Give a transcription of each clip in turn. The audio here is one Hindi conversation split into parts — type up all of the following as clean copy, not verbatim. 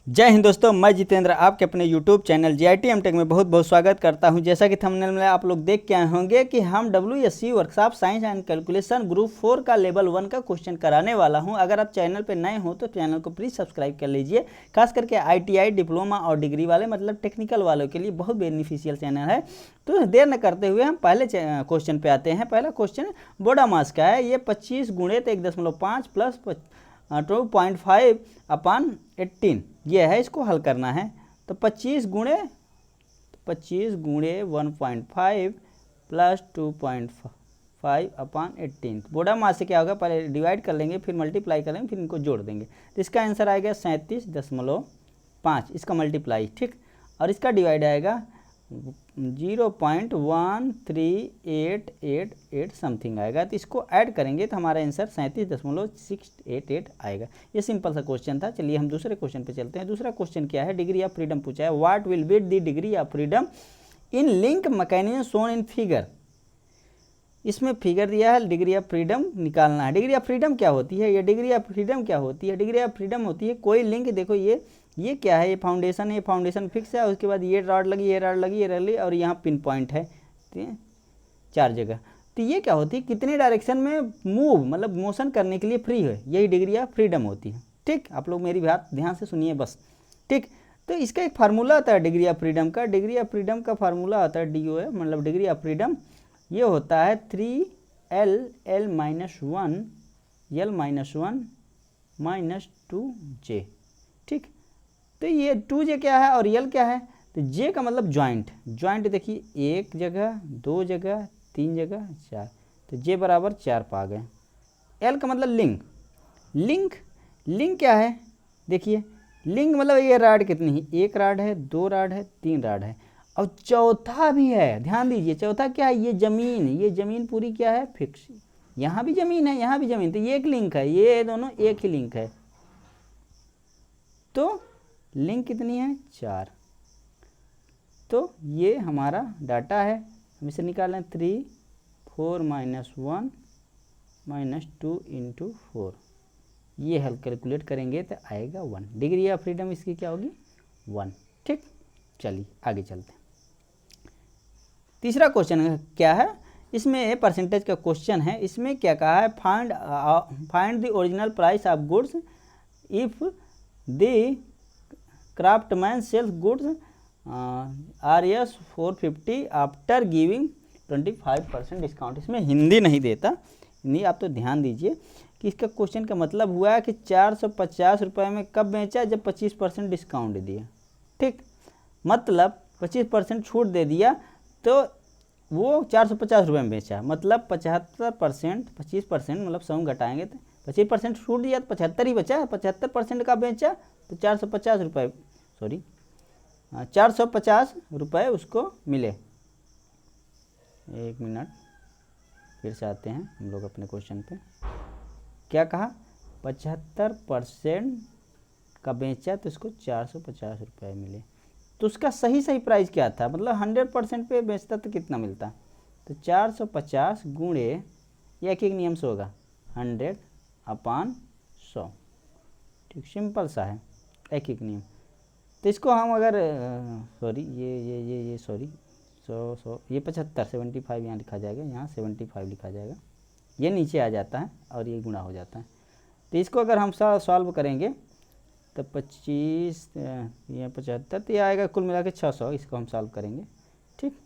जय हिंद दोस्तों, मैं जितेंद्र आपके अपने YouTube चैनल JIT M.Tech में बहुत बहुत स्वागत करता हूं। जैसा कि थंबनेल में आप लोग देख के आए होंगे कि हम WSC workshop science and calculation group 4 का लेवल 1 का क्वेश्चन कराने वाला हूं। अगर आप चैनल पर नए हो तो चैनल को प्लीज़ सब्सक्राइब कर लीजिए। खास करके ITI डिप्लोमा और डिग्री वाले मतलब टेक्निकल वालों के लिए बहुत बेनिफिशियल चैनल है। तो देर न करते हुए हम पहले क्वेश्चन पे आते हैं। पहला क्वेश्चन बोडा मास का है। ये 25 गुणे 1.5 प्लस 2.5 अपान 18 ये है, इसको हल करना है। तो 25 गुणे 1.5 प्लस 2.5 अपान 18 बोडा मास से क्या होगा, पहले डिवाइड कर लेंगे फिर मल्टीप्लाई कर लेंगे फिर इनको जोड़ देंगे। तो इसका आंसर आएगा 37.5, इसका मल्टीप्लाई, ठीक। और इसका डिवाइड आएगा 0.13888 समथिंग आएगा। तो इसको ऐड करेंगे तो हमारा आंसर 37.688 आएगा। ये सिंपल सा क्वेश्चन था। चलिए हम दूसरे क्वेश्चन पे चलते हैं। दूसरा क्वेश्चन क्या है, डिग्री ऑफ फ्रीडम पूछा है। What will be the degree of freedom in link mechanism shown in figure. इसमें फिगर दिया है, डिग्री ऑफ फ्रीडम निकालना है। डिग्री ऑफ फ्रीडम क्या होती है, ये डिग्री ऑफ फ्रीडम क्या होती है। डिग्री ऑफ फ्रीडम होती है कोई लिंक, देखो ये क्या है, ये फाउंडेशन है, ये फाउंडेशन फिक्स है, उसके बाद ये रॉड लगी, ये रॉड लगी, ये रॉड लगी, और यहाँ पिन पॉइंट है 4 जगह। तो ये क्या होती है, कितने डायरेक्शन में मूव मतलब मोशन करने के लिए फ्री है, यही डिग्री ऑफ फ्रीडम होती है। ठीक, आप लोग मेरी बात ध्यान से सुनिए बस। ठीक, तो इसका एक फार्मूला आता है डिग्री ऑफ फ्रीडम का। डिग्री ऑफ फ्रीडम का फार्मूला आता है DOA, मतलब डिग्री ऑफ फ्रीडम ये होता है 3L L -1 L -1 -2J। ठीक, तो ये 2J क्या है और L क्या है, तो J का मतलब ज्वाइंट देखिए, एक जगह, 2 जगह, 3 जगह, 4, तो J बराबर 4 पा गए। L का मतलब लिंक क्या है, देखिए लिंक मतलब ये राड कितनी है, एक राड है, 2 राड है, 3 राड है, और चौथा भी है। ध्यान दीजिए, चौथा क्या है, ये जमीन पूरी क्या है, फिक्स। यहाँ भी जमीन है, यहाँ भी जमीन, तो ये एक लिंक है, ये दोनों एक ही लिंक है। तो लिंक कितनी है, 4। तो ये हमारा डाटा है, हम इसे निकाल लें 3 4 -1 -2 × 4, ये हल कैलकुलेट करेंगे तो आएगा 1। डिग्री ऑफ फ्रीडम इसकी क्या होगी, 1। ठीक, चलिए आगे चलते हैं। तीसरा क्वेश्चन क्या है, इसमें परसेंटेज का क्वेश्चन है। इसमें क्या कहा है, find the original price of goods if the craftsman sells goods RS 450 after giving 25% discount. इसमें हिंदी नहीं देता, नहीं, आप तो ध्यान दीजिए कि इसका क्वेश्चन का मतलब हुआ है कि 450 रुपये में कब बेचा, जब 25% डिस्काउंट दिया। ठीक, मतलब 25% छूट दे दिया तो वो 450 रुपये में बेचा, मतलब 75%, 25% मतलब सम घटाएंगे तो 25% छूट दिया तो 75 ही बचा, 75% का बेचा तो 450 रुपये, सॉरी 450 रुपये उसको मिले। एक मिनट, फिर से आते हैं हम लोग अपने क्वेश्चन पे। क्या कहा, 75% का बेचा तो इसको 450 रुपये मिले। तो उसका सही प्राइस क्या था, मतलब 100% पे बेचता तो कितना मिलता, तो 450 गुणे, ये एक नियम से होगा 100/100। ठीक, सिंपल सा है, एक नियम। तो इसको हम अगर सॉरी ये सॉरी 100 ये 75 75 यहाँ लिखा जाएगा, यहाँ 75 लिखा जाएगा, ये नीचे आ जाता है और ये गुणा हो जाता है। तो इसको अगर हम सॉल्व करेंगे तो 25 ये 75, तो ये आएगा कुल मिला के 600। इसको हम सॉल्व करेंगे। ठीक,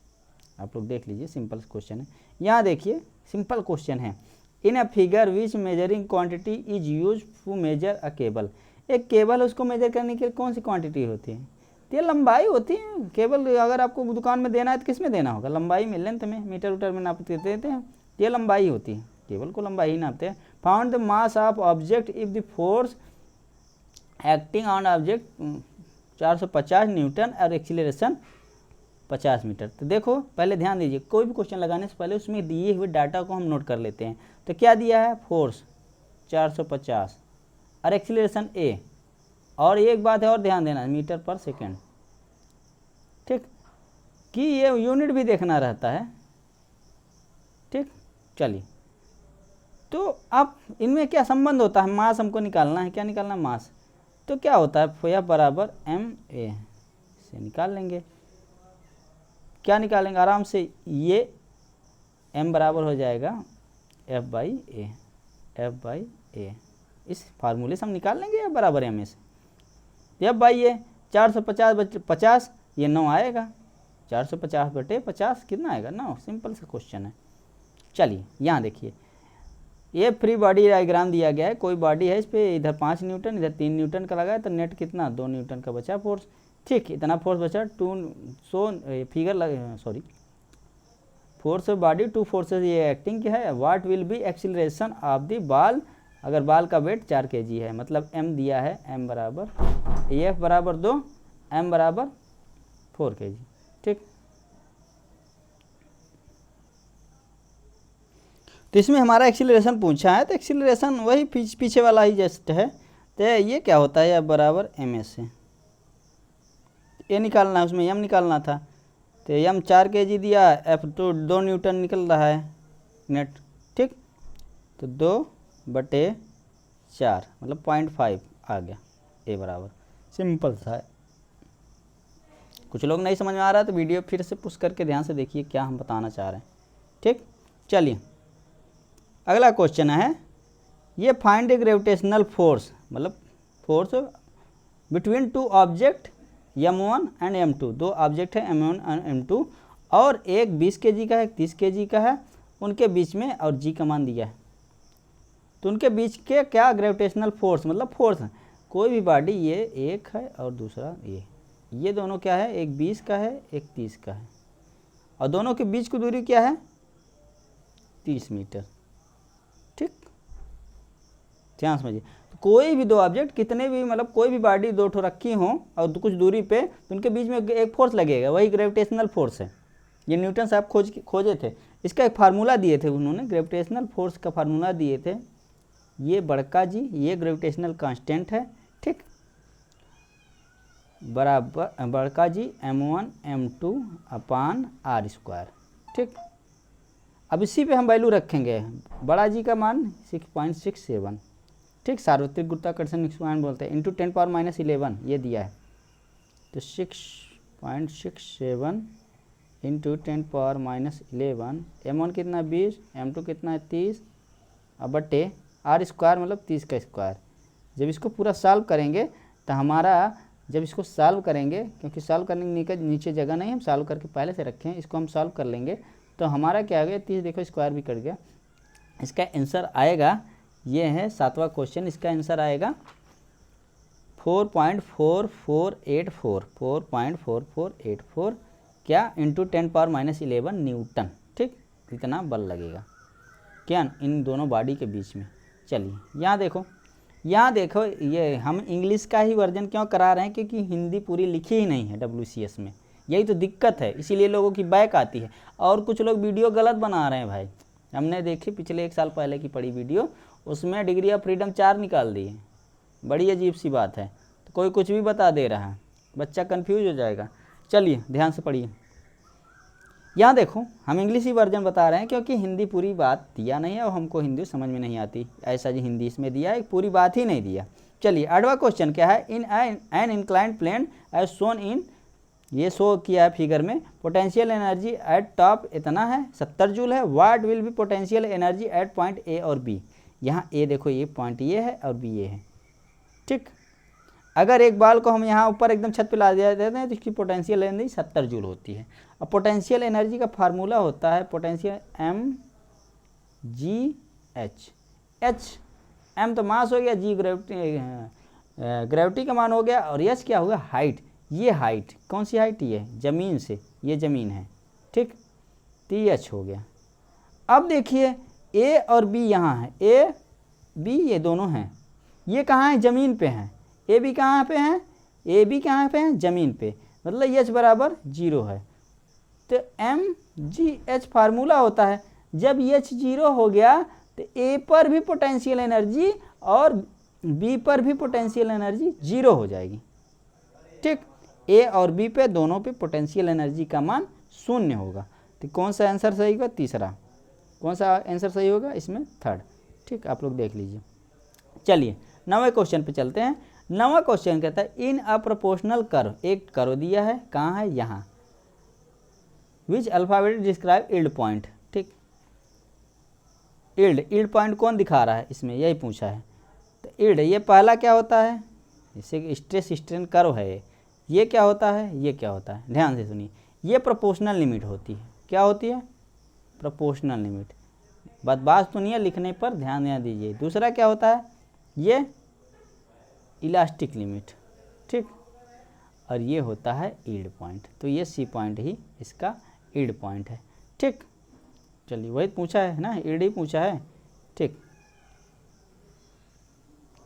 आप लोग देख लीजिए, सिंपल क्वेश्चन है। यहाँ देखिए सिंपल क्वेश्चन है, in a figure which measuring quantity is use to measure a cable. एक केबल उसको मेजर करने के लिए कौन सी क्वांटिटी होती है, तो ये लंबाई होती है। केबल अगर आपको दुकान में देना है तो किस में देना होगा, लंबाई में, लेंथ में, मीटर उटर में नाप देते हैं, ये लंबाई होती है, केबल को लंबाई ही नापते हैं। Found the mass of object if the force acting on object 450 Newton और एक्सीलरेशन 50 मीटर। तो देखो पहले ध्यान दीजिए, कोई भी क्वेश्चन लगाने से पहले उसमें दिए हुए डाटा को हम नोट कर लेते हैं। तो क्या दिया है, फोर्स 450 और एक्सीलरेशन A, और एक बात है और ध्यान देना, मीटर पर सेकेंड। ठीक, कि ये यूनिट भी देखना रहता है। ठीक, चलिए, तो अब इनमें क्या संबंध होता है, मास हमको निकालना है, क्या निकालना, मास। तो क्या होता है, F बराबर एम ए से निकाल लेंगे। क्या निकालेंगे आराम से, ये m बराबर हो जाएगा F बाई ए। इस फार्मूले से हम निकाल लेंगे F बराबर एम ए से। F बाई ए 450 ये 9 आएगा, 450 बटे 50 कितना आएगा 9। सिंपल सा क्वेश्चन है। चलिए यहाँ देखिए, ये फ्री बॉडी डायग्राम दिया गया है। कोई बॉडी है, इस पर इधर 5 न्यूटन इधर 3 न्यूटन का लगा है, तो नेट कितना 2 न्यूटन का बचा फोर्स। ठीक, इतना फोर्स बचा 200 फोर्स ऑफ बॉडी 2 फोर्सेज ये एक्टिंग क्या है। What will B acceleration of the ball, अगर बॉल का वेट 4 kg है, मतलब m दिया है, m बराबर F बराबर 2, m बराबर 4 kg। ठीक, तो इसमें हमारा एक्सीलरेशन पूछा है, तो एक्सीलरेशन वही पीछे वाला ही जस्ट है। तो ये क्या होता है, F बराबर एम एस से ये निकालना है, उसमें m निकालना था। तो m 4 kg दिया, F तो 2 न्यूटन निकल रहा है नेट। ठीक, तो 2/4 मतलब 0.5 आ गया a बराबर। सिंपल सा है। कुछ लोग नहीं समझ में आ रहा है तो वीडियो फिर से पुश करके ध्यान से देखिए क्या हम बताना चाह रहे हैं। ठीक, चलिए अगला क्वेश्चन है, ये फाइंड ए ग्रेविटेशनल फोर्स, मतलब force between 2 object m1 and m2। 2 object है m1 एंड m2, और एक 20 kg का है, एक 30 kg का है, उनके बीच में और g का मान दिया है। तो उनके बीच के क्या ग्रेविटेशनल फोर्स, मतलब फोर्स है। कोई भी बॉडी, ये एक है और दूसरा ये दोनों क्या है, एक 20 का है एक 30 का है, और दोनों के बीच की दूरी क्या है 30 मीटर। ठीक, ध्यान समझिए। तो कोई भी 2 ऑब्जेक्ट, कितने भी मतलब कोई भी बॉडी 2 ठो रखी हो और कुछ दूरी पे, तो उनके बीच में एक फोर्स लगेगा, वही ग्रेविटेशनल फोर्स है। ये न्यूटन साहब खोजे थे, इसका एक फार्मूला दिए थे उन्होंने, ग्रेविटेशनल फोर्स का फार्मूला दिए थे। ये बड़का जी, ये ग्रेविटेशनल कांस्टेंट है। ठीक, बराबर बड़का जी m1 m2 अपान r²। ठीक, अब इसी पे हम वैल्यू रखेंगे। बड़ा जी का मान 6.67। ठीक, सार्वत्रिक गुरुत्वाकर्षण एक्सपांड बोलते हैं, इंटू 10⁻11 ये दिया है। तो 6.67 इंटू 10⁻11, m1 कितना 20, m2 कितना है 30, अब बटे r² मतलब 30 का स्क्वायर। जब इसको पूरा सॉल्व करेंगे तो हमारा, जब इसको सॉल्व करेंगे, क्योंकि सॉल्व करने के नीचे जगह नहीं, हम सॉल्व करके पहले से रखें, इसको हम सॉल्व कर लेंगे तो हमारा क्या आ गया 30, देखो स्क्वायर भी कट गया। इसका आंसर आएगा, ये है 7वां क्वेश्चन, इसका आंसर आएगा 4.4484 क्या इंटू 10⁻11 न्यूटन। ठीक, इतना बल लगेगा क्या इन दोनों बॉडी के बीच में। चलिए यहाँ देखो, ये हम इंग्लिश का ही वर्जन क्यों करा रहे हैं, क्योंकि हिंदी पूरी लिखी ही नहीं है WCS में, यही तो दिक्कत है, इसीलिए लोगों की बैक आती है। और कुछ लोग वीडियो गलत बना रहे हैं भाई, हमने देखी पिछले 1 साल पहले की पढ़ी वीडियो, उसमें डिग्री ऑफ फ्रीडम 4 निकाल दी है। बड़ी अजीब सी बात है, तो कोई कुछ भी बता दे रहा है, बच्चा कंफ्यूज हो जाएगा। चलिए ध्यान से पढ़िए। यहाँ देखो, हम इंग्लिश ही वर्जन बता रहे हैं क्योंकि हिंदी पूरी बात दिया नहीं है और हमको हिंदी समझ में नहीं आती, ऐसा जी हिंदी इसमें दिया है, पूरी बात ही नहीं दिया। चलिए 8वां क्वेश्चन क्या है, in an inclined plane as shown in, ये शो किया है फिगर में, पोटेंशियल एनर्जी एट टॉप इतना है 70 जूल है। What will B potential energy at point A और बी। यहाँ ए देखो, ये पॉइंट ये है और बी ये है। ठीक, अगर एक बॉल को हम यहाँ ऊपर एकदम छत पे ला दिया देते हैं तो इसकी पोटेंशियल एनर्जी 70 जूल होती है। अब पोटेंशियल एनर्जी का फार्मूला होता है पोटेंशियल mgh। m तो मास हो गया, g ग्रेविटी का मान हो गया, और h क्या होगा हाइट। ये हाइट कौन सी हाइट, ये ज़मीन से, ये ज़मीन है। ठीक, तो h हो गया। अब देखिए a और b यहाँ है, a b ये दोनों हैं, ये कहाँ है ज़मीन पे हैं, ए बी कहाँ पे हैं, ए बी कहाँ पे हैं ज़मीन पे, मतलब एच बराबर 0 है। तो mgh फार्मूला होता है, जब एच 0 हो गया तो ए पर भी पोटेंशियल एनर्जी और बी पर भी पोटेंशियल एनर्जी 0 हो जाएगी। ठीक, ए और बी पे दोनों पे पोटेंशियल एनर्जी का मान 0 होगा। तो कौन सा आंसर सही होगा, तीसरा। कौन सा आंसर सही होगा इसमें, 3rd। ठीक, आप लोग देख लीजिए। चलिए 9वें क्वेश्चन पे चलते हैं। 9वां क्वेश्चन कहता है इन अ प्रोपोर्शनल कर्व, एक कर्व दिया है, कहाँ है, यहाँ, विच अल्फाबेट डिस्क्राइब यील्ड पॉइंट। ठीक, यील्ड पॉइंट कौन दिखा रहा है इसमें, यही पूछा है। तो यील्ड ये पहला क्या होता है, इसे स्ट्रेस स्ट्रेन कर्व है, ये क्या होता है, ये क्या होता है, ध्यान से सुनिए, ये प्रोपोर्शनल लिमिट होती है। क्या होती है, प्रोपोर्शनल लिमिट। बात सुनिए, लिखने पर ध्यान दीजिए। दूसरा क्या होता है, ये इलास्टिक लिमिट। ठीक, और ये होता है यील्ड पॉइंट। तो ये सी पॉइंट ही इसका यील्ड पॉइंट है। ठीक, चलिए वही पूछा है ना, यील्ड ही पूछा है। ठीक,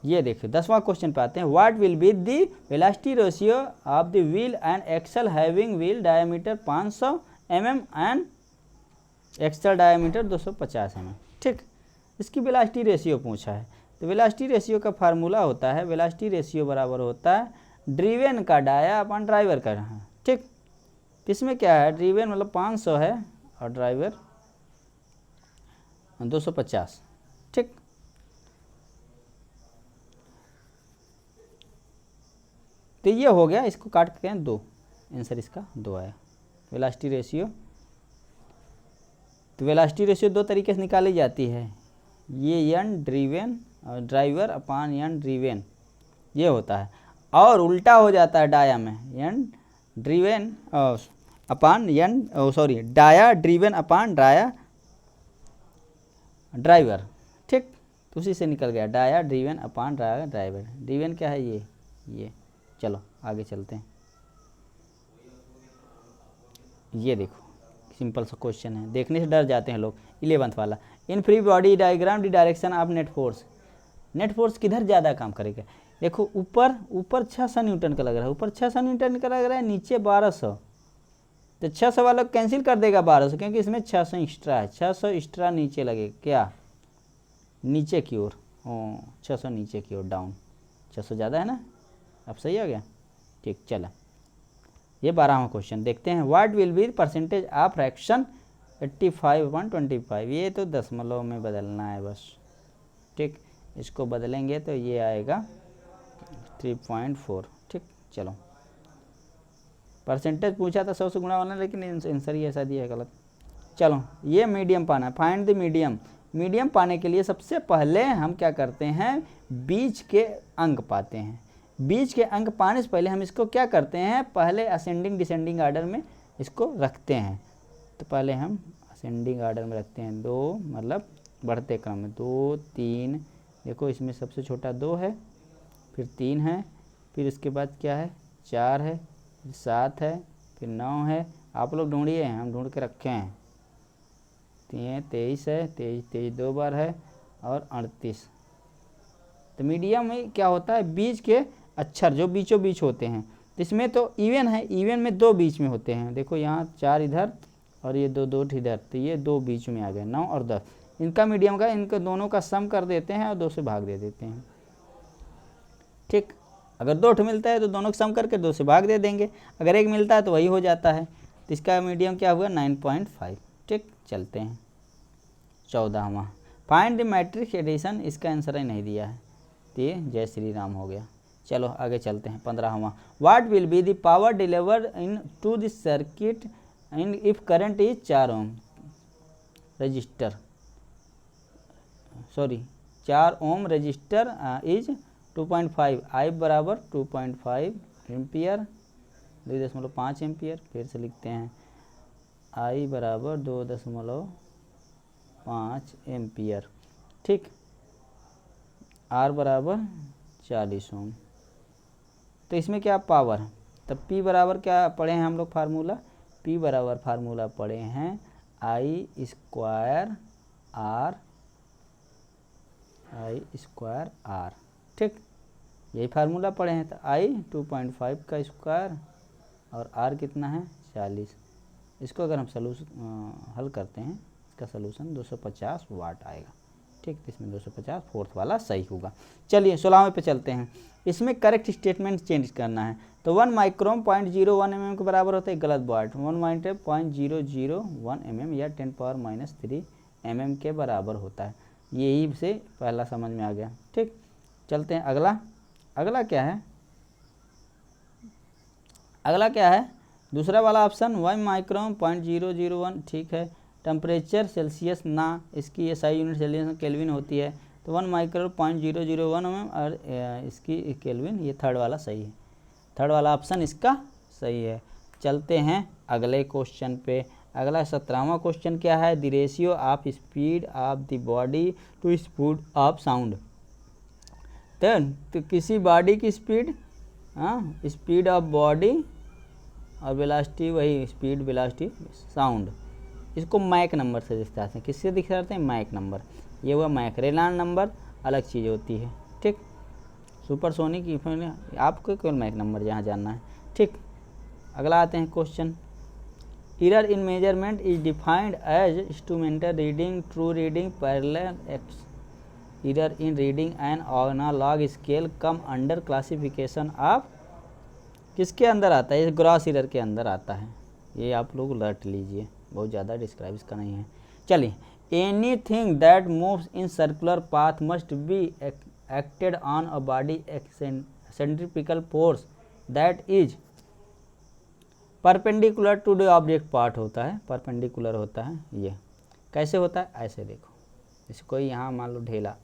ये देखिए 10वां क्वेश्चन पे आते हैं। What will be the velocity ratio of the wheel and axle having wheel diameter 500 mm and axle diameter 250 mm। ठीक, इसकी वेलोसिटी रेशियो पूछा है। तो वेलोसिटी रेशियो का फार्मूला होता है, वेलोसिटी रेशियो बराबर होता है ड्रीवेन का डाया अपन ड्राइवर का। ठीक, इसमें क्या है, ड्रीवेन मतलब 500 है और ड्राइवर 250। ठीक, तो ये हो गया, इसको काट के 2, आंसर इसका 2 आया वेलोसिटी रेशियो। तो वेलोसिटी रेशियो 2 तरीके से निकाली जाती है, ये एन ड्रीवेन और ड्राइवर अपान एन ड्रीवेन ये होता है, और उल्टा हो जाता है डाया में, एन ड्रीवेन अपान एन डाया ड्रीवेन अपान डाया ड्राइवर। ठीक, तो उसी से निकल गया डाया ड्रीवेन अपान डाया ड्राइवर। ड्रीवेन क्या है, ये। चलो आगे चलते हैं। ये देखो सिंपल सा क्वेश्चन है, देखने से डर जाते हैं लोग। 11th वाला, in free body diagram the direction of net force. Net force किधर ज़्यादा काम करेगा, देखो ऊपर 600 न्यूटन का लग रहा है, ऊपर 600 न्यूटन का लग रहा है, नीचे 1200। तो 600 वाला कैंसिल कर देगा 1200, क्योंकि इसमें 600 एक्स्ट्रा है, 600 एक्स्ट्रा नीचे लगे, क्या नीचे की ओर, 600 नीचे की ओर डाउन, 600 ज़्यादा है ना, अब सही हो गया। ठीक, चला ये 12वां क्वेश्चन देखते हैं। What will be percentage of fraction 85/25। ये तो दशमलव में बदलना है बस। ठीक, इसको बदलेंगे तो ये आएगा 3.4। ठीक, चलो परसेंटेज पूछा था 100 से गुणा वाला, लेकिन आंसर ही ऐसा दिया है गलत। चलो ये मीडियम पाना है, फाइंड द मीडियम। मीडियम पाने के लिए सबसे पहले हम क्या करते हैं, बीच के अंक पाते हैं। बीच के अंक पाने से पहले हम इसको क्या करते हैं, पहले असेंडिंग डिसेंडिंग आर्डर में इसको रखते हैं। तो पहले हम असेंडिंग आर्डर में रखते हैं, 2 मतलब बढ़ते क्रम में, 2 3, देखो इसमें सबसे छोटा 2 है, फिर 3 है, फिर इसके बाद क्या है 4 है, फिर 7 है, फिर 9 है। आप लोग ढूंढिए, हम ढूंढ के रखे हैं। 23 है, 23 2 बार है, और 38। तो मीडियम में क्या होता है, बीच के अक्षर जो बीचों बीच होते हैं। तो इसमें तो इवन है, इवन में 2 बीच में होते हैं, देखो यहाँ 4 इधर और ये 2 इधर, तो ये 2 बीच में आ गए, 9 और 10। इनका मीडियम का, इनके दोनों का सम कर देते हैं और 2 से भाग दे देते हैं। ठीक, अगर 2 मिलता है तो दोनों का सम करके 2 से भाग दे देंगे, अगर 1 मिलता है तो वही हो जाता है। तो इसका मीडियम क्या हुआ 9.5। ठीक, चलते हैं 14वां, फाइंड द मैट्रिक्स एडिशन। इसका आंसर ही नहीं दिया है, तो ये जय श्री राम हो गया। चलो आगे चलते हैं 15वां, what will be the power delivered in to the circuit in if current is 4 ohm resistor, 4 ohm resistor is 2.5, I बराबर 2.5 एम्पियर, 2.5 एम्पियर। फिर से लिखते हैं, आई बराबर 2.5 एम्पियर। ठीक, आर बराबर 40 ओम। तो इसमें क्या पावर, तब P बराबर क्या पढ़े हैं हम लोग फार्मूला, P बराबर फार्मूला पढ़े हैं I स्क्वायर R। ठीक, यही फार्मूला पढ़े हैं। तो I 2.5 का स्क्वायर और R कितना है 40। इसको अगर हम हल करते हैं, इसका सलूशन 250 वाट आएगा। ठीक, इसमें 250 फोर्थ वाला सही होगा। चलिए 16वें पे चलते हैं। इसमें करेक्ट स्टेटमेंट चेंज करना है। तो 1 माइक्रोम 0.01 mm के बराबर होता है गलत बात, 1 माइक्रोम 0.001 mm या 10⁻³ mm के बराबर होता है। यही से पहला समझ में आ गया। ठीक, चलते हैं अगला क्या है, अगला क्या है, दूसरा वाला ऑप्शन 1 माइक्रोन 0.001, ठीक है। टेम्परेचर सेल्सियस ना, इसकी SI यूनिट सेल्सियस केल्विन होती है, तो 1 माइक्रोन 0.001 में, और इसकी केल्विन, ये थर्ड वाला सही है, थर्ड वाला ऑप्शन इसका सही है। चलते हैं अगले क्वेश्चन पे। अगला 17वां क्वेश्चन क्या है, the ratio of speed of the body to speed of sound. तो किसी बॉडी की स्पीड, स्पीड ऑफ बॉडी और वेलोसिटी, वही स्पीड वेलोसिटी साउंड, इसको मैक नंबर से दिखाते हैं। किससे दिखाते हैं, मैक नंबर। ये हुआ मैक, रेनाल्ड नंबर अलग चीज़ होती है, ठीक। सुपरसोनिक आपको केवल मैक नंबर यहाँ जानना है, ठीक। अगला आते हैं question, error in measurement is defined as instrumental reading, true reading, parallax. Error in reading and analogue scale come under classification of, किसके अंदर आता है, इस ग्रॉस एरर के अंदर आता है। ये आप लोग रट लीजिए, बहुत ज़्यादा डिस्क्राइब इसका नहीं है। चलिए, anything that moves in circular path must be acted on a body centripetal force that is perpendicular to the object part होता है, परपेंडिकुलर होता है। ये कैसे होता है, ऐसे देखो, जैसे कोई यहाँ मान लो ढेला,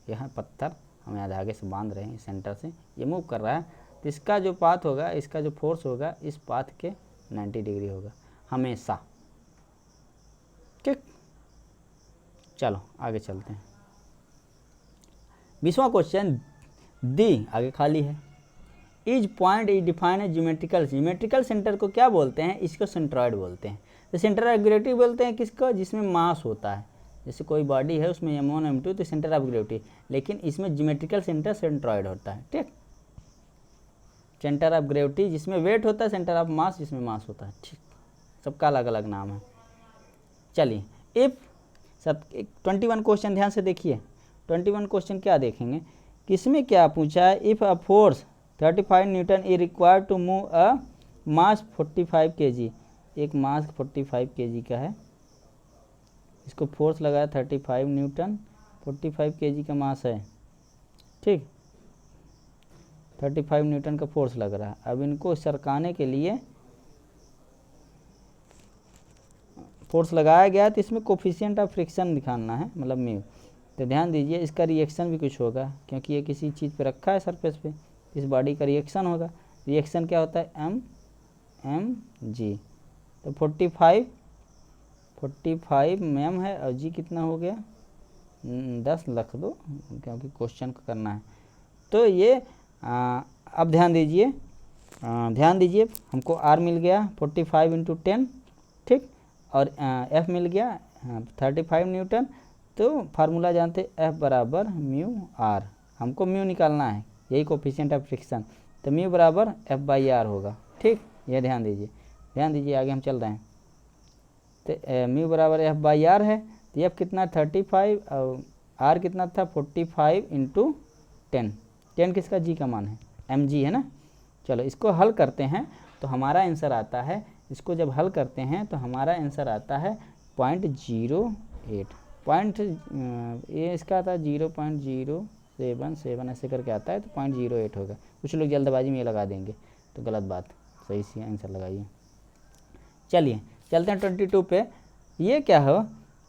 यहाँ पत्थर हम यहाँ धागे से बांध रहे हैं, सेंटर से ये मूव कर रहा है, तो इसका जो पाथ होगा, इसका जो फोर्स होगा, इस पाथ के 90 डिग्री होगा हमेशा, ठीक। चलो आगे चलते हैं। 20वां क्वेश्चन, दी आगे खाली है, is point is define a geometrical, geometrical centre को क्या बोलते हैं, इसको सेंट्रॉइड बोलते हैं। तो सेंटर ऑफ ग्रेविटी बोलते हैं किसको, जिसमें मास होता है, जैसे कोई बॉडी है उसमें m1 m2, तो सेंटर ऑफ ग्रेविटी, लेकिन इसमें ज्योमेट्रिकल सेंटर सेंट्रॉइड होता है, ठीक। सेंटर ऑफ ग्रेविटी जिसमें वेट होता है, सेंटर ऑफ मास जिसमें मास होता है, ठीक। सबका अलग अलग नाम है। चलिए, इफ सब 21 क्वेश्चन ध्यान से देखिए, 21 क्वेश्चन क्या देखेंगे, किसमें क्या पूछा है, if a force 35 newton is required to move a mass 45 kg, एक मास 45 kg का है, इसको फोर्स लगाया 35 न्यूटन, 45 kg का मास है, ठीक, 35 न्यूटन का फोर्स लग रहा है। अब इनको सरकाने के लिए फोर्स लगाया गया, तो इसमें कोफिशिएंट ऑफ फ्रिक्शन दिखाना है, मतलब म्यू। तो ध्यान दीजिए, इसका रिएक्शन भी कुछ होगा, क्योंकि ये किसी चीज़ पे रखा है सरफेस पे, इस बॉडी का रिएक्शन होगा। रिएक्शन क्या होता है, mg। तो 45 mm है, और g कितना हो गया, 10 लिख दो, क्योंकि क्वेश्चन को करना है। तो ये अब ध्यान दीजिए, हमको r मिल गया 45 × 10, ठीक, और F मिल गया 35 न्यूटन। तो फार्मूला जानते, F बराबर म्यू आर, हमको म्यू निकालना है, यही कोफिशिएंट ऑफ फ्रिक्शन, तो म्यू बराबर F/r होगा, ठीक। ये ध्यान दीजिए, आगे हम चल रहे हैं। तो म्यू बराबर F/r है, तो F कितना 35 और R कितना था 45 × 10 किसका, G का मान है, mg है ना। चलो इसको हल करते हैं, तो हमारा आंसर आता है, इसको जब हल करते हैं तो हमारा आंसर आता है 0.08, ये इसका आता है 0.077 ऐसे करके आता है, तो 0.08 होगा। कुछ लोग जल्दबाजी में ये लगा देंगे, तो गलत बात, सही से आंसर लगाइए। चलिए चलते हैं 22 पे। ये क्या हो,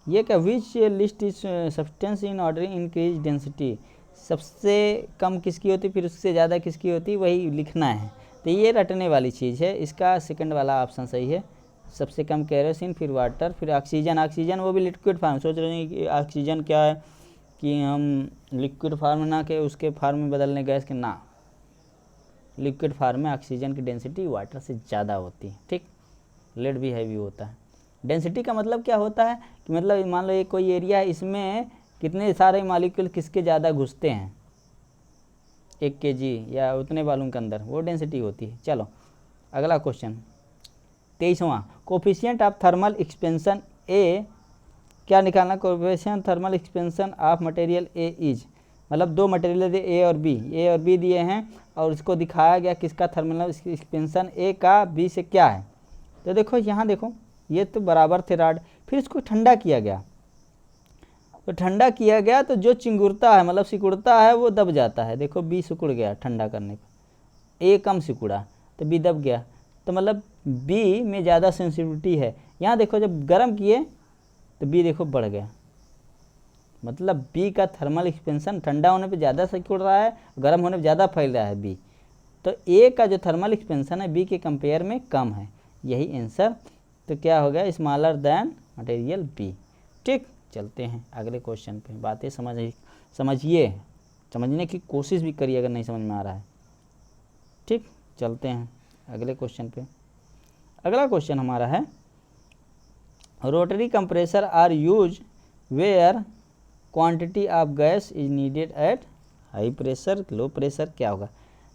ये क्या, विच list is substance in order increase density, सबसे कम किसकी होती, फिर उससे ज़्यादा किसकी होती, वही लिखना है। तो ये रटने वाली चीज़ है, इसका सेकंड वाला ऑप्शन सही है। सबसे कम केरोसिन, फिर वाटर, फिर ऑक्सीजन वो भी लिक्विड फार्म। सोच रहे हैं कि ऑक्सीजन क्या है, कि हम लिक्विड फार्म ना के उसके फार्म में बदलने गैस के, ना, लिक्विड फार्म में ऑक्सीजन की डेंसिटी वाटर से ज़्यादा होती है, ठीक। लेड भी हैवी होता है। डेंसिटी का मतलब क्या होता है, कि मतलब मान लो ये कोई एरिया है, इसमें कितने सारे मॉलिक्यूल किसके ज़्यादा घुसते हैं, 1 kg या उतने वॉल्यूम के अंदर, वो डेंसिटी होती है। चलो अगला क्वेश्चन 23वां, coefficient of thermal expansion A, क्या निकालना, coefficient thermal expansion of material A is, मतलब दो मटेरियल ए और बी दिए हैं, और उसको दिखाया गया किसका थर्मल एक्सपेंशन ए का बी से क्या है। तो देखो यहाँ देखो, ये तो बराबर थे रॉड, फिर इसको ठंडा किया गया, तो ठंडा किया गया तो जो चिंगुरता है मतलब सिकुड़ता है वो दब जाता है। देखो बी सिकुड़ गया ठंडा करने पर, ए कम सिकुड़ा तो बी दब गया, तो मतलब बी में ज़्यादा सेंसिटिविटी है। यहाँ देखो जब गर्म किए तो बी देखो बढ़ गया, मतलब बी का थर्मल एक्सपेंशन ठंडा होने पे ज़्यादा सिकुड़ रहा है, गर्म होने पे ज़्यादा फैल रहा है बी। तो ए का जो थर्मल एक्सपेंशन है बी के कंपेयर में कम है, यही आंसर। तो क्या हो गया, स्मॉलर दैन मटेरियल बी। ठीक, चलते हैं अगले क्वेश्चन पे। बातें समझिए, समझने की कोशिश भी करिए अगर नहीं समझ में आ रहा है। ठीक, चलते हैं अगले क्वेश्चन पे। अगला क्वेश्चन हमारा है rotary compressor are use where quantity of gas is needed at high pressure low pressure. क्या होगा,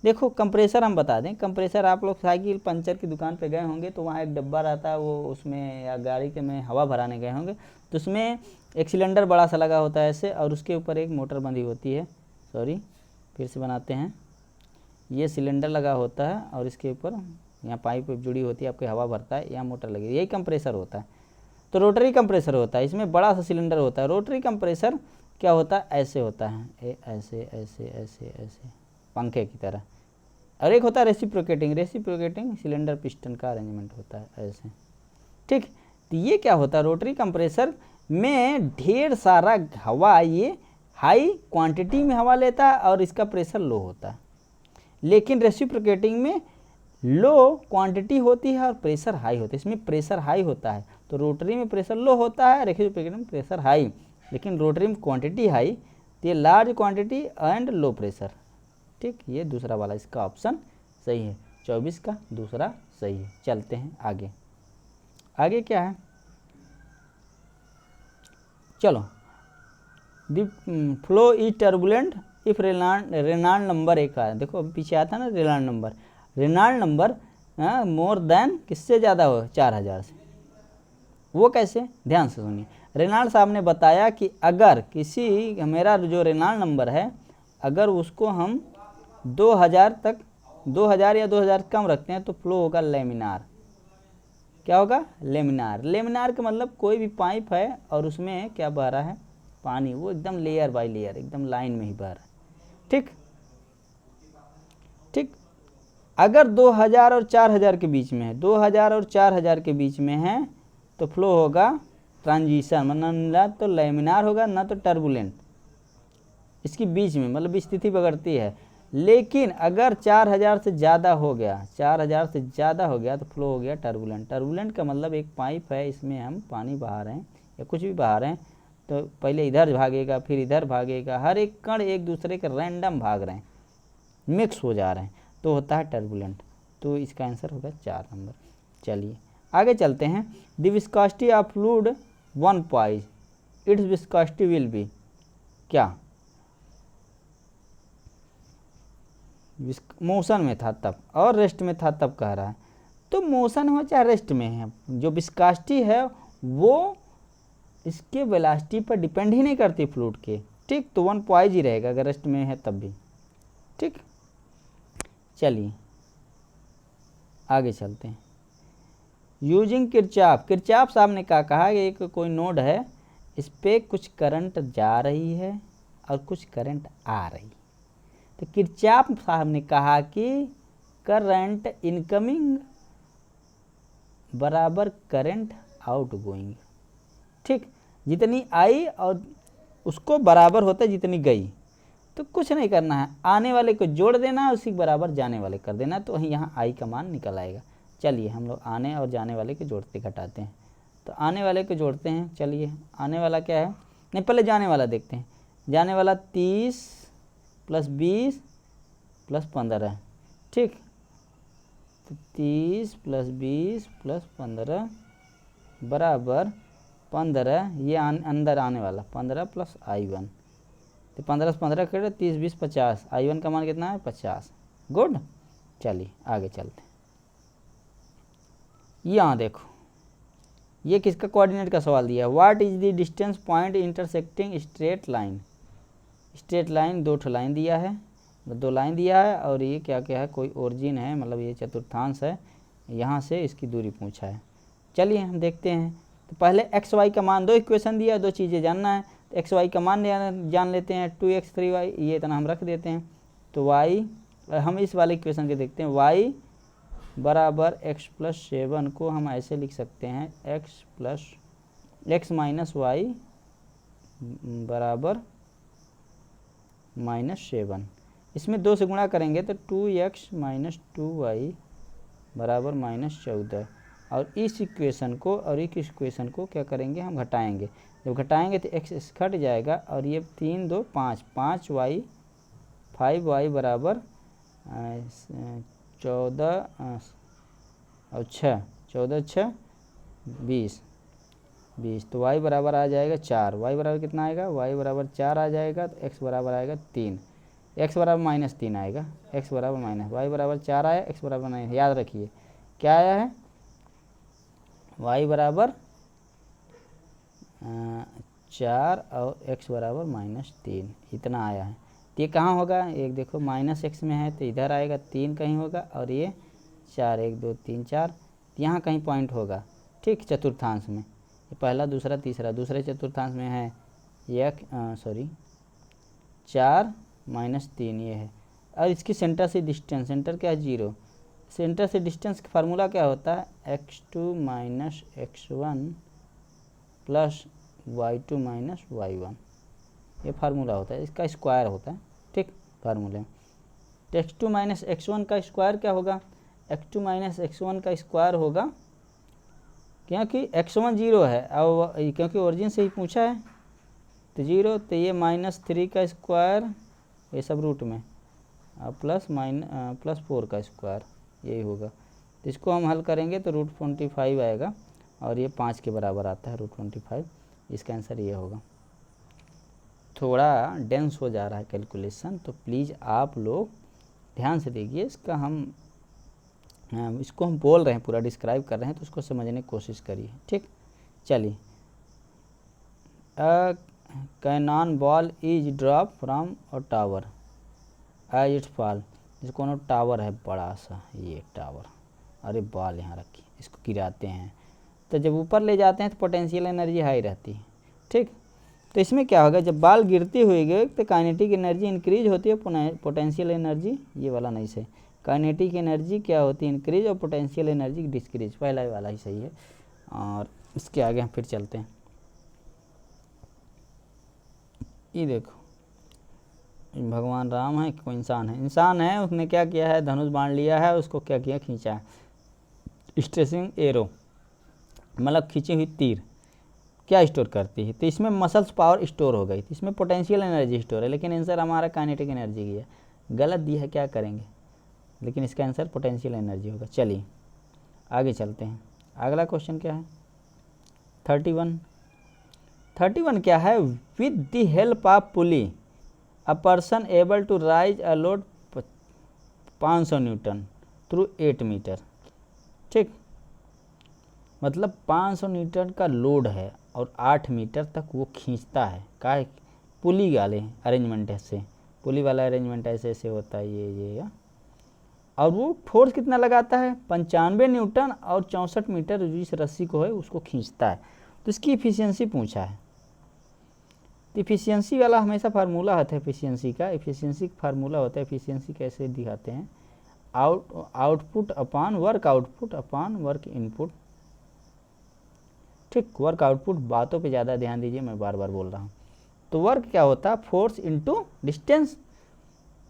देखो कंप्रेसर हम बता दें। कंप्रेसर आप लोग साइकिल पंचर की दुकान पे गए होंगे तो वहाँ एक डब्बा रहता है, वो उसमें या गाड़ी के में हवा भराने गए होंगे तो उसमें एक सिलेंडर बड़ा सा लगा होता है ऐसे, और उसके ऊपर एक मोटर बंधी होती है। सॉरी, फिर से बनाते हैं। ये सिलेंडर लगा होता है और इसके ऊपर यहाँ पाइप जुड़ी होती है, आपकी हवा भरता है, यहाँ मोटर लगी, यही कंप्रेसर होता है। तो रोटरी कंप्रेसर होता है, इसमें बड़ा सा सिलेंडर होता है। रोटरी कंप्रेसर क्या होता है, ऐसे होता है, ऐसे ऐसे ऐसे ऐसे पंखे की तरह। और एक होता है रेसिप्रोकेटिंग सिलेंडर पिस्टन का अरेंजमेंट होता है ऐसे। ठीक, तो ये क्या होता है, रोटरी कंप्रेसर में ढेर सारा हवा, ये हाई क्वांटिटी में हवा लेता है और इसका प्रेशर लो होता है। लेकिन रेसिप्रोकेटिंग में लो क्वांटिटी होती है और प्रेशर हाई होता है, इसमें प्रेशर हाई होता है। तो रोटरी में प्रेशर लो होता है, रेसिप्रोकेटिंग में प्रेशर हाई, लेकिन रोटरी में क्वांटिटी हाई, तो ये large quantity and low pressure. ठीक, ये दूसरा वाला इसका ऑप्शन सही है, 24 का दूसरा सही है। चलते हैं आगे। आगे क्या है, चलो, the flow is turbulent if Reynold number एक आया। देखो अभी पीछे आता है ना रेनॉल्ड नंबर मोर देन किससे ज़्यादा हो, 4000 से। वो कैसे, ध्यान से सुनिए। रेनॉल्ड साहब ने बताया कि अगर किसी, मेरा जो रेनॉल्ड नंबर है, अगर उसको हम 2000 तक, 2000 या 2000 कम रखते हैं तो फ्लो होगा लेमिनार। क्या होगा, लेमिनार। लेमिनार का मतलब कोई भी पाइप है और उसमें क्या बह रहा है, पानी, वो एकदम लेयर बाय लेयर एकदम लाइन में ही बह रहा है। ठीक ठीक, अगर 2000 और 4000 के बीच में है, 2000 और 4000 के बीच में है तो फ्लो होगा ट्रांजिशन, मतलब ना तो लेमिनार होगा ना तो टर्बुलेंट, इसकी बीच में, मतलब स्थिति बिगड़ती है। लेकिन अगर 4000 से ज़्यादा हो गया, 4000 से ज़्यादा हो गया तो फ्लो हो गया टर्बुलेंट। टर्बुलेंट का मतलब एक पाइप है, इसमें हम पानी बहा रहे हैं या कुछ भी बहा रहे हैं, तो पहले इधर भागेगा फिर इधर भागेगा, हर एक कण एक दूसरे के रैंडम भाग रहे हैं, मिक्स हो जा रहे हैं, तो होता है टर्बुलेंट। तो इसका आंसर होगा 4 नंबर। चलिए आगे चलते हैं। The viscosity of fluid 1 poise, its viscosity will be. क्या, मोशन में था तब और रेस्ट में था तब कह रहा है, तो मोशन हो चाहे रेस्ट में है, जो विस्कोसिटी है वो इसके वेलोसिटी पर डिपेंड ही नहीं करती फ्लूइड के। ठीक, तो 1 पॉइज ही रहेगा अगर रेस्ट में है तब भी। ठीक, चलिए आगे चलते हैं। यूजिंग किरचॉफ साहब ने क्या कहा कि एक कोई नोड है, इस पर कुछ करंट जा रही है और कुछ करंट आ रही है। तो किरचॉफ साहब ने कहा कि करंट इनकमिंग बराबर करंट आउटगोइंग। ठीक, जितनी आई और उसको बराबर होता है जितनी गई, तो कुछ नहीं करना है, आने वाले को जोड़ देना है, उसी के बराबर जाने वाले कर देना, तो यहाँ आई का मान निकल आएगा। चलिए हम लोग आने और जाने वाले को जोड़ते घटाते हैं। तो आने वाले को जोड़ते हैं, चलिए आने वाला क्या है, नहीं पहले जाने वाला देखते हैं। जाने वाला 30 + 20 + 15। ठीक, तो 30 + 20 + 15 बराबर 15, ये अंदर आने वाला 15 + I1, तो 15 से 15 करें 30 20 50, I1 का मान कितना है 50। गुड, चलिए आगे चलते हैं। यहाँ देखो ये किसका कोऑर्डिनेट का सवाल दिया है, what is the distance point intersecting straight line. Straight line 2 line दिया है, 2 लाइन दिया है, और ये क्या क्या है, कोई ओरिजिन है, मतलब ये चतुर्थांश है, यहाँ से इसकी दूरी पूछा है। चलिए हम देखते हैं। तो पहले x y का मान, 2 इक्वेशन दिया है, 2 चीज़ें जानना है। एक्स वाई का मान जान लेते हैं, 2x 3y, ये इतना हम रख देते हैं। तो y, हम इस वाले इक्वेशन के देखते हैं, y बराबर x प्लस 7 को हम ऐसे लिख सकते हैं, x माइनस वाई बराबर -7। इसमें 2 से गुणा करेंगे तो 2x माइनस 2y बराबर -14। और इस इक्वेशन को और इस इक्वेशन को क्या करेंगे, हम घटाएंगे। जब घटाएंगे तो x घट जाएगा और ये 3 2 5, 5y 5y बराबर 14 और 6, 14 6 20, तो y बराबर आ जाएगा 4। y बराबर कितना आएगा, y बराबर 4 आ जाएगा। तो x बराबर आएगा 3, x बराबर -3 आएगा, x बराबर माइनस, y बराबर 4 आया, x बराबर नहीं, याद रखिए क्या आया है, y बराबर 4 और x बराबर -3, इतना आया है। तो ये कहाँ होगा, एक देखो -x में है तो इधर आएगा 3 कहीं होगा, और ये 4, 1 2 3 4, यहाँ कहीं पॉइंट होगा, ठीक, चतुर्थांश में। ये पहला दूसरा तीसरा, दूसरे चतुर्थांश में है 4 -3 ये है। और इसकी सेंटर से डिस्टेंस, सेंटर क्या है 0, सेंटर से डिस्टेंस का फार्मूला क्या होता है, x2 minus x1 plus y2 minus y1, ये फार्मूला होता है, इसका स्क्वायर होता है, ठीक, फार्मूले में। तो x2 माइनस x1 का स्क्वायर क्या होगा, x2 माइनस x1 का स्क्वायर होगा, क्योंकि x1 0 है और क्योंकि ओरिजिन से ही पूछा है तो 0, तो ये -3 का स्क्वायर, ये सब रूट में, प्लस 4 का स्क्वायर, यही होगा। तो इसको हम हल करेंगे तो √25 आएगा, और ये 5 के बराबर आता है √25, इसका आंसर ये होगा। थोड़ा डेंस हो जा रहा है कैलकुलेशन, तो प्लीज़ आप लोग ध्यान से देखिए, इसको हम बोल रहे हैं, पूरा डिस्क्राइब कर रहे हैं, तो उसको समझने की कोशिश करिए, ठीक। चलिए, cannon ball is drop from a tower as it fall, जिसको कोनो टावर है बड़ा सा, ये टावर, अरे बॉल यहाँ रखी, इसको गिराते हैं, तो जब ऊपर ले जाते हैं तो पोटेंशियल एनर्जी हाई रहती है, ठीक। तो इसमें क्या होगा, जब बॉल गिरती हुई गई तो काइनेटिक एनर्जी इंक्रीज होती है, पोटेंशियल एनर्जी, ये वाला नहीं सही, काइनेटिक एनर्जी क्या होती है, इंक्रीज, और पोटेंशियल एनर्जी डिस्क्रीज, पहला वाला ही सही है। और इसके आगे हम फिर चलते हैं, ये देखो, भगवान राम है, कोई इंसान है, उसने क्या किया है, धनुष बाण लिया है, उसको क्या किया, खींचा है, स्ट्रेसिंग एरो, मतलब खींची हुई तीर क्या स्टोर करती है, तो इसमें मसल्स पावर स्टोर हो गई थी, इसमें पोटेंशियल एनर्जी स्टोर है, लेकिन आंसर हमारा काइनेटिक एनर्जी की है, गलत दिया है, क्या करेंगे, लेकिन इसका आंसर पोटेंशियल एनर्जी होगा। चलिए आगे चलते हैं, अगला क्वेश्चन क्या है, 31 क्या है, with the help of pulley a person able to raise a load 500 newton through 8 metre, ठीक, मतलब 500 न्यूटन का लोड है और 8 मीटर तक वो खींचता है, का पुली वाले अरेंजमेंट ऐसे, पुली वाला अरेंजमेंट ऐसे ऐसे होता है, ये और वो फोर्स कितना लगाता है, 95 न्यूटन, और 64 मीटर जिस रस्सी को है उसको खींचता है। तो इसकी इफिशियंसी पूछा है, तो इफिशियंसी वाला हमेशा फार्मूला होता है, इफिशियंसी फार्मूला होता है, इफिशियंसी कैसे दिखाते हैं, output upon work output upon work input, ठीक, वर्क आउटपुट बातों पे ज़्यादा ध्यान दीजिए, मैं बार बार बोल रहा हूँ। तो वर्क क्या होता है, फोर्स इनटू डिस्टेंस,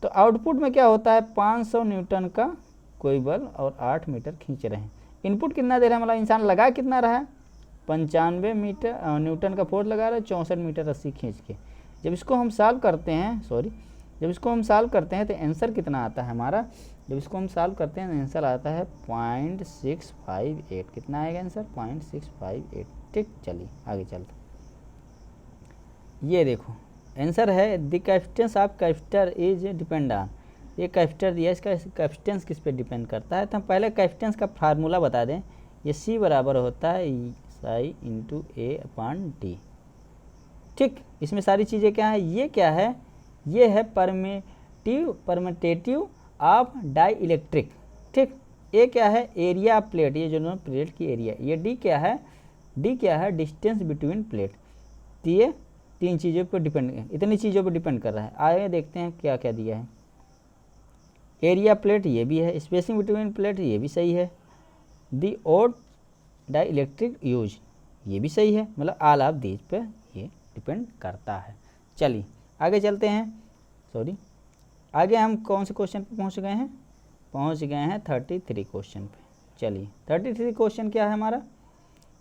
तो आउटपुट में क्या होता है, 500 न्यूटन का कोई बल और 8 मीटर खींच रहे हैं, इनपुट कितना दे रहा है, मतलब इंसान लगा कितना रहा है, 95 न्यूटन का फोर्स लगा रहा है, 64 मीटर रस्सी खींच के। जब इसको हम सॉल्व करते हैं तो आंसर कितना आता है हमारा, जब इसको हम सॉल्व करते हैं तो आंसर आता है 0.658, कितना आएगा आंसर, 0.658, ठीक। चलिए आगे चलते, ये देखो आंसर है, the capacitance of capacitor is depend on, ये कैपेसिटर दिया, इसका कैपेसिटेंस किस पे डिपेंड करता है, तो हम पहले कैपेसिटेंस का फार्मूला बता दें, ये C बराबर होता है I × A/D, ठीक। इसमें सारी चीज़ें क्या है, ये क्या है, ये है परमिटेटिव ऑफ डाई इलेक्ट्रिक, ठीक। ए क्या है, एरिया ऑफ प्लेट, ये जो प्लेट की एरिया, ये डी क्या है, डिस्टेंस बिटवीन प्लेट, तो ये 3 चीज़ों पर डिपेंड, इतनी चीज़ों पर डिपेंड कर रहा है। आगे देखते हैं क्या क्या दिया है। एरिया प्लेट ये भी है, स्पेसिंग बिटवीन प्लेट ये भी सही है, दी ओड डाई इलेक्ट्रिक यूज ये भी सही है, मतलब ऑल ऑफ दीज पे ये डिपेंड करता है। चलिए आगे चलते हैं। सॉरी, आगे हम कौन से क्वेश्चन पे पहुंच गए हैं? पहुंच गए हैं 33 क्वेश्चन पे। चलिए 33 क्वेश्चन क्या है हमारा,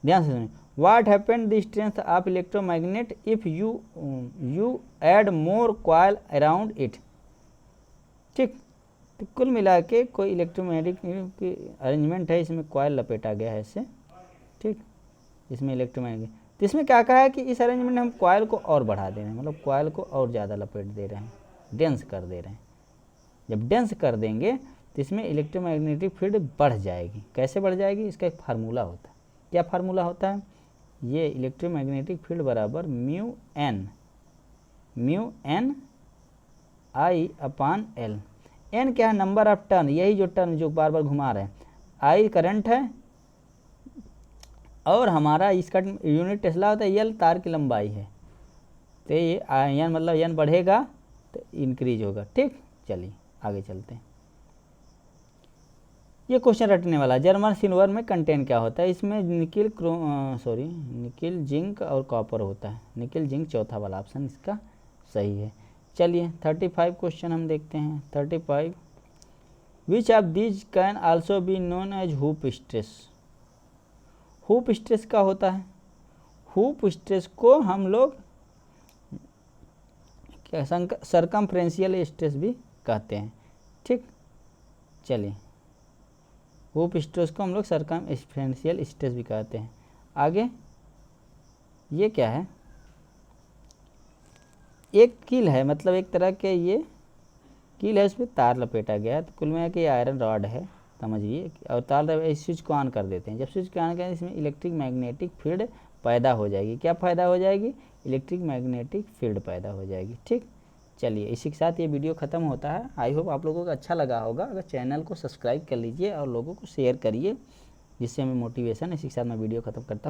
ध्यान से सुनिए। What happened the strength of electromagnet if you add more coil around it. ठीक, तो कुल मिला के कोई इलेक्ट्रोमैग्नेटिक की अरेंजमेंट है, इसमें कॉइल लपेटा गया है इससे। ठीक, इसमें इलेक्ट्रोमैग्नेटिक, तो इसमें क्या कहा है कि इस अरेंजमेंट में हम कॉइल को और बढ़ा दे रहे हैं, मतलब कॉइल को और ज़्यादा लपेट दे रहे हैं, डेंस कर दे रहे हैं। जब डेंस कर देंगे तो इसमें इलेक्ट्रोमैग्नेटिक फील्ड बढ़ जाएगी। कैसे बढ़ जाएगी? इसका एक फार्मूला होता है। क्या फार्मूला होता है? ये इलेक्ट्रोमैग्नेटिक फील्ड बराबर म्यू एन आई अपॉन एल। एन क्या है? नंबर ऑफ टर्न, यही जो टर्न जो बार बार घुमा रहे हैं। आई करंट है और हमारा इसका यूनिट टेस्ला होता है, एल तार की लंबाई है। तो ये एन मतलब एन बढ़ेगा तो इंक्रीज होगा। ठीक, चलिए आगे चलते हैं। ये क्वेश्चन रटने वाला, जर्मन सिल्वर में कंटेंट क्या होता है? इसमें निकिल निकिल जिंक और कॉपर होता है। निकिल जिंक चौथा वाला ऑप्शन इसका सही है। चलिए 35 क्वेश्चन हम देखते हैं। 35, which of these can also be known as hoop stress. Hoop stress का होता है, हुप स्ट्रेस को हम लोग क्या सरकमफ्रेंशियल स्ट्रेस भी कहते हैं। ठीक, चलिए हुप स्ट्रेस को हम लोग सरकमफ्रेंशियल स्ट्रेस भी कहते हैं। आगे ये क्या है? एक कील है, मतलब एक तरह के ये कील है, उसमें तार लपेटा गया है। तो कुल मिला के ये आयरन रॉड है, समझिए, और तार इस स्विच को ऑन कर देते हैं। जब स्विच को ऑन करें इसमें इलेक्ट्रिक मैग्नेटिक फील्ड पैदा हो जाएगी। क्या पैदा हो जाएगी? इलेक्ट्रिक मैग्नेटिक फील्ड पैदा हो जाएगी। ठीक, चलिए इसी के साथ ये वीडियो ख़त्म होता है। आई होप आप लोगों को अच्छा लगा होगा। अगर चैनल को सब्सक्राइब कर लीजिए और लोगों को शेयर करिए, जिससे हमें मोटिवेशन। इसी के साथ मैं वीडियो ख़त्म करता हूँ।